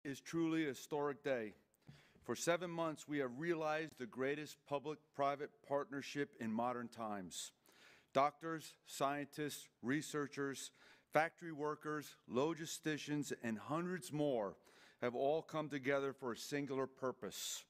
Is truly a historic day. For 7 months, we have realized the greatest public-private partnership in modern times. Doctors, scientists, researchers, factory workers, logisticians, and hundreds more have all come together for a singular purpose.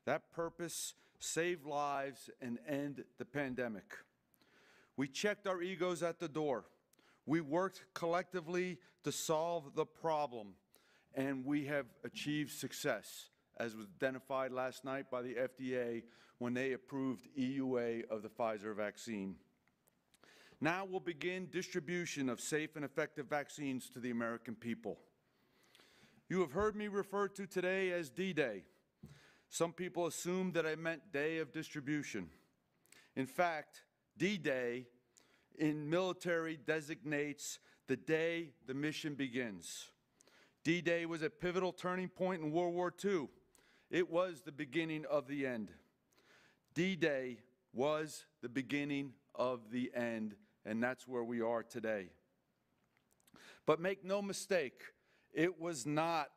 That purpose, save lives and end the pandemic. We checked our egos at the door. We worked collectively to solve the problem, and we have achieved success, as was identified last night by the FDA when they approved EUA of the Pfizer vaccine. Now we'll begin distribution of safe and effective vaccines to the American people. You have heard me refer to today as D-Day. Some people assumed that I meant day of distribution. In fact, D-Day in military designates the day the mission begins. D-Day was a pivotal turning point in World War II. It was the beginning of the end. D-Day was the beginning of the end, and that's where we are today. But make no mistake, it was not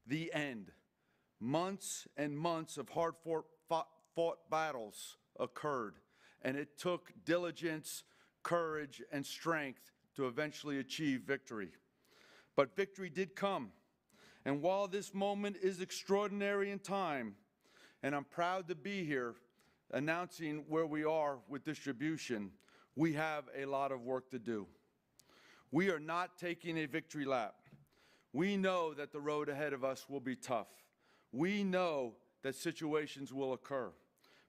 the end. Months and months of hard-fought battles occurred, and it took diligence, courage, and strength to eventually achieve victory. But victory did come. And while this moment is extraordinary in time, and I'm proud to be here announcing where we are with distribution, we have a lot of work to do. We are not taking a victory lap. We know that the road ahead of us will be tough. We know that situations will occur,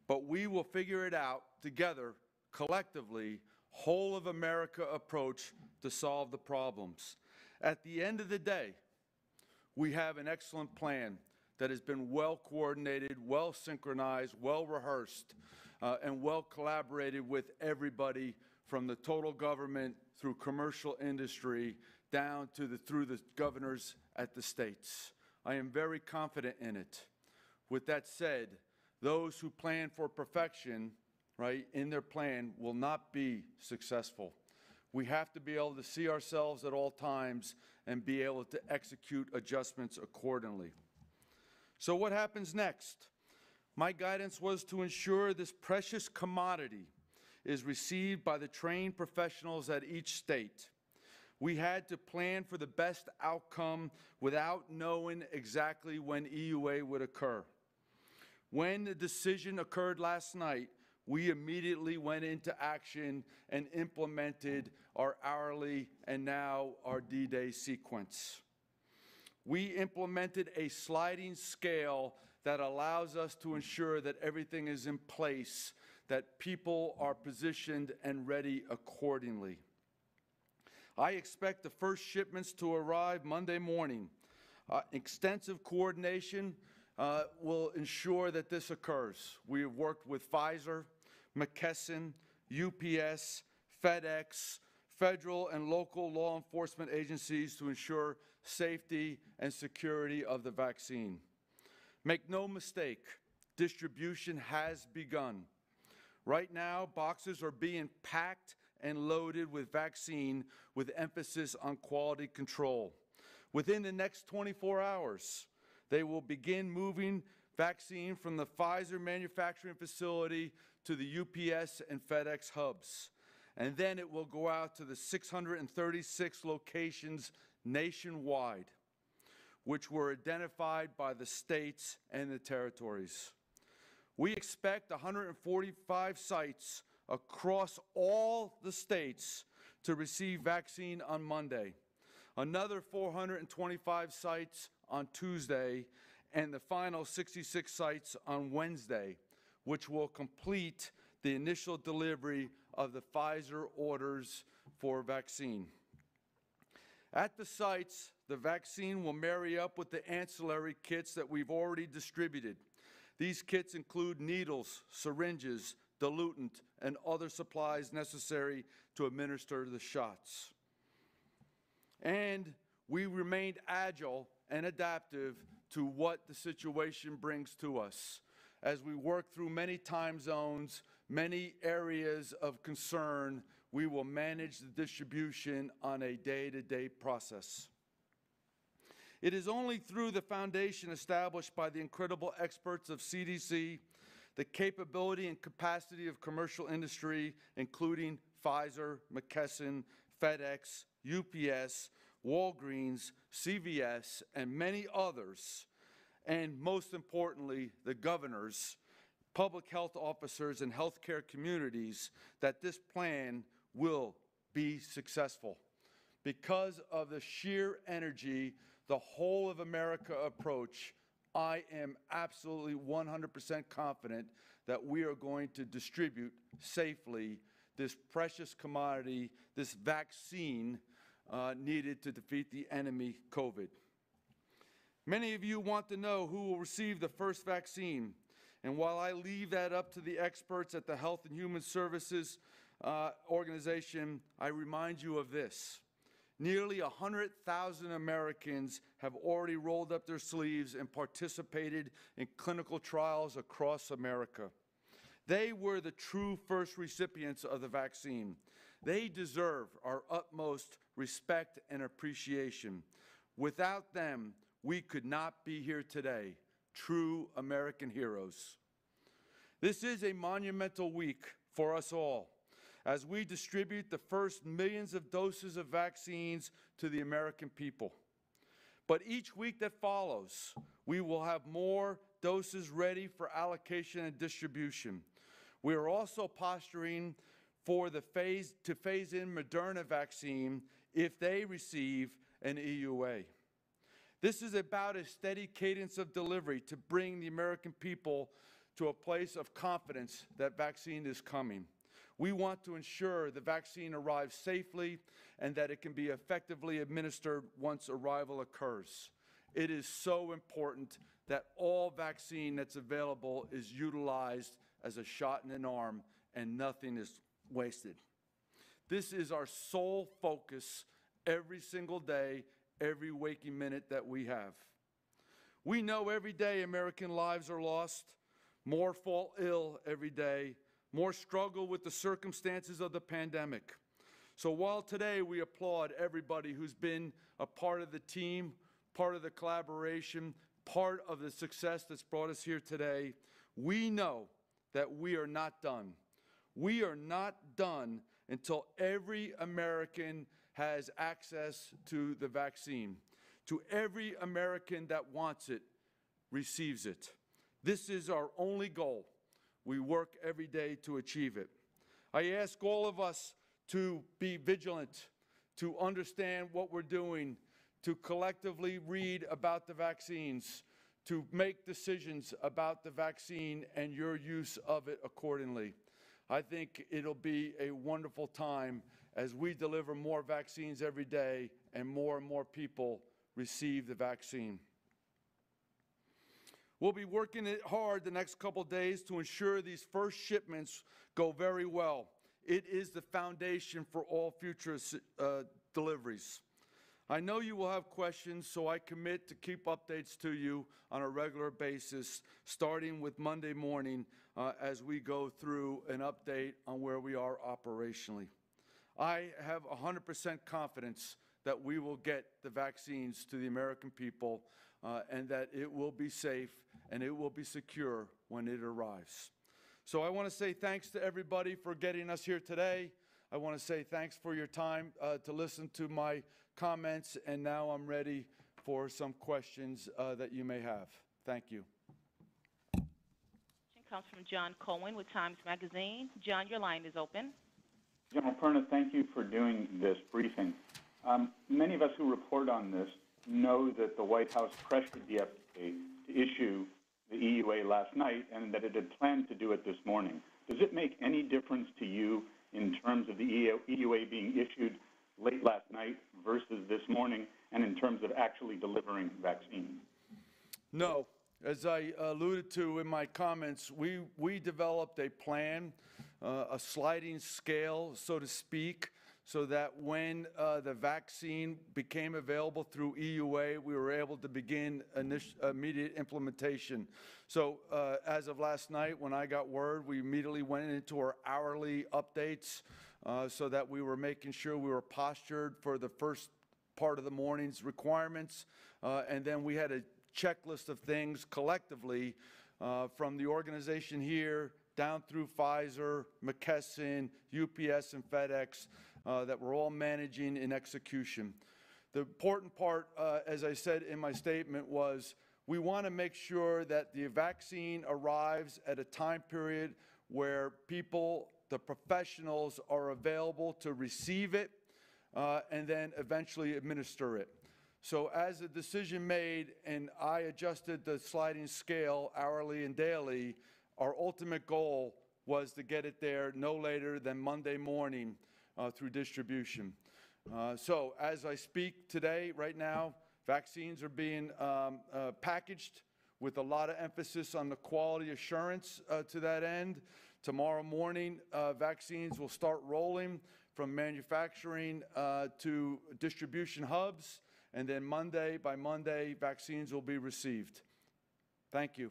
but we will figure it out together, collectively, whole of America approach to solve the problems. At the end of the day, we have an excellent plan that has been well coordinated, well synchronized, well rehearsed, and well collaborated with everybody from the total government through commercial industry down to through the governors at the states. I am very confident in it. With that said, those who plan for perfection, right, in their plan will not be successful. We have to be able to see ourselves at all times and be able to execute adjustments accordingly. So what happens next? My guidance was to ensure this precious commodity is received by the trained professionals at each state. We had to plan for the best outcome without knowing exactly when EUA would occur. When the decision occurred last night, we immediately went into action and implemented our hourly and now our D-Day sequence. We implemented a sliding scale that allows us to ensure that everything is in place, that people are positioned and ready accordingly. I expect the first shipments to arrive Monday morning. Extensive coordination will ensure that this occurs. We have worked with Pfizer, McKesson, UPS, FedEx, federal and local law enforcement agencies to ensure safety and security of the vaccine. Make no mistake, distribution has begun. Right now, boxes are being packed and loaded with vaccine with emphasis on quality control. Within the next 24 hours, they will begin moving vaccine from the Pfizer manufacturing facility to the UPS and FedEx hubs. And then it will go out to the 636 locations nationwide, which were identified by the states and the territories. We expect 145 sites across all the states to receive vaccine on Monday, another 425 sites on Tuesday, and the final 66 sites on Wednesday, which will complete the initial delivery of the Pfizer orders for vaccine. At the sites, the vaccine will marry up with the ancillary kits that we've already distributed. These kits include needles, syringes, diluent, and other supplies necessary to administer the shots. And we remained agile and adaptive to what the situation brings to us. As we work through many time zones, many areas of concern, we will manage the distribution on a day-to-day process. It is only through the foundation established by the incredible experts of CDC, the capability and capacity of commercial industry, including Pfizer, McKesson, FedEx, UPS, Walgreens, CVS, and many others, and most importantly, the governors, public health officers, and healthcare communities, that this plan will be successful. Because of the sheer energy, the whole of America approach, I am absolutely 100% confident that we are going to distribute safely this precious commodity, this vaccine needed to defeat the enemy, COVID. Many of you want to know who will receive the first vaccine. And while I leave that up to the experts at the Health and Human Services organization, I remind you of this. Nearly 100,000 Americans have already rolled up their sleeves and participated in clinical trials across America. They were the true first recipients of the vaccine. They deserve our utmost respect and appreciation. Without them, we could not be here today, true American heroes. This is a monumental week for us all, as we distribute the first millions of doses of vaccines to the American people. But each week that follows, we will have more doses ready for allocation and distribution. We are also posturing for to phase in Moderna vaccine if they receive an EUA. This is about a steady cadence of delivery to bring the American people to a place of confidence that vaccine is coming. We want to ensure the vaccine arrives safely and that it can be effectively administered once arrival occurs. It is so important that all vaccine that's available is utilized as a shot in an arm and nothing is wasted. This is our sole focus every single day, every waking minute that we have. We know every day American lives are lost, more fall ill every day, more struggle with the circumstances of the pandemic. So while today we applaud everybody who's been a part of the team, part of the collaboration, part of the success that's brought us here today, we know that we are not done. We are not done until every American has access to the vaccine. To every American that wants it, receives it. This is our only goal. We work every day to achieve it. I ask all of us to be vigilant, to understand what we're doing, to collectively read about the vaccines, to make decisions about the vaccine and your use of it accordingly. I think it'll be a wonderful time as we deliver more vaccines every day and more people receive the vaccine. We'll be working it hard the next couple days to ensure these first shipments go very well. It is the foundation for all future deliveries. I know you will have questions, so I commit to keep updates to you on a regular basis, starting with Monday morning as we go through an update on where we are operationally. I have 100% confidence that we will get the vaccines to the American people and that it will be safe and it will be secure when it arrives. So I want to say thanks to everybody for getting us here today. I want to say thanks for your time to listen to my comments, and now I'm ready for some questions that you may have. Thank you. Question comes from John Cohen with Times Magazine. John, your line is open. General Perna, thank you for doing this briefing. Many of us who report on this know that the White House pressured the FDA to issue the EUA last night and that it had planned to do it this morning. Does it make any difference to you in terms of the EUA being issued late last night versus this morning, and in terms of actually delivering vaccine? No. As I alluded to in my comments, we developed a plan, a sliding scale, so to speak, so that when the vaccine became available through EUA, we were able to begin immediate implementation. So as of last night, when I got word, we immediately went into our hourly updates so that we were making sure we were postured for the first part of the morning's requirements. and then we had a checklist of things collectively from the organization here down through Pfizer, McKesson, UPS, and FedEx that we're all managing in execution. The important part, as I said in my statement, was we want to make sure that the vaccine arrives at a time period where people, the professionals, are available to receive it and then eventually administer it. So as a decision made and I adjusted the sliding scale hourly and daily, our ultimate goal was to get it there no later than Monday morning through distribution. So as I speak today, right now, vaccines are being packaged with a lot of emphasis on the quality assurance to that end. Tomorrow morning, vaccines will start rolling from manufacturing to distribution hubs, and then by Monday, vaccines will be received. Thank you.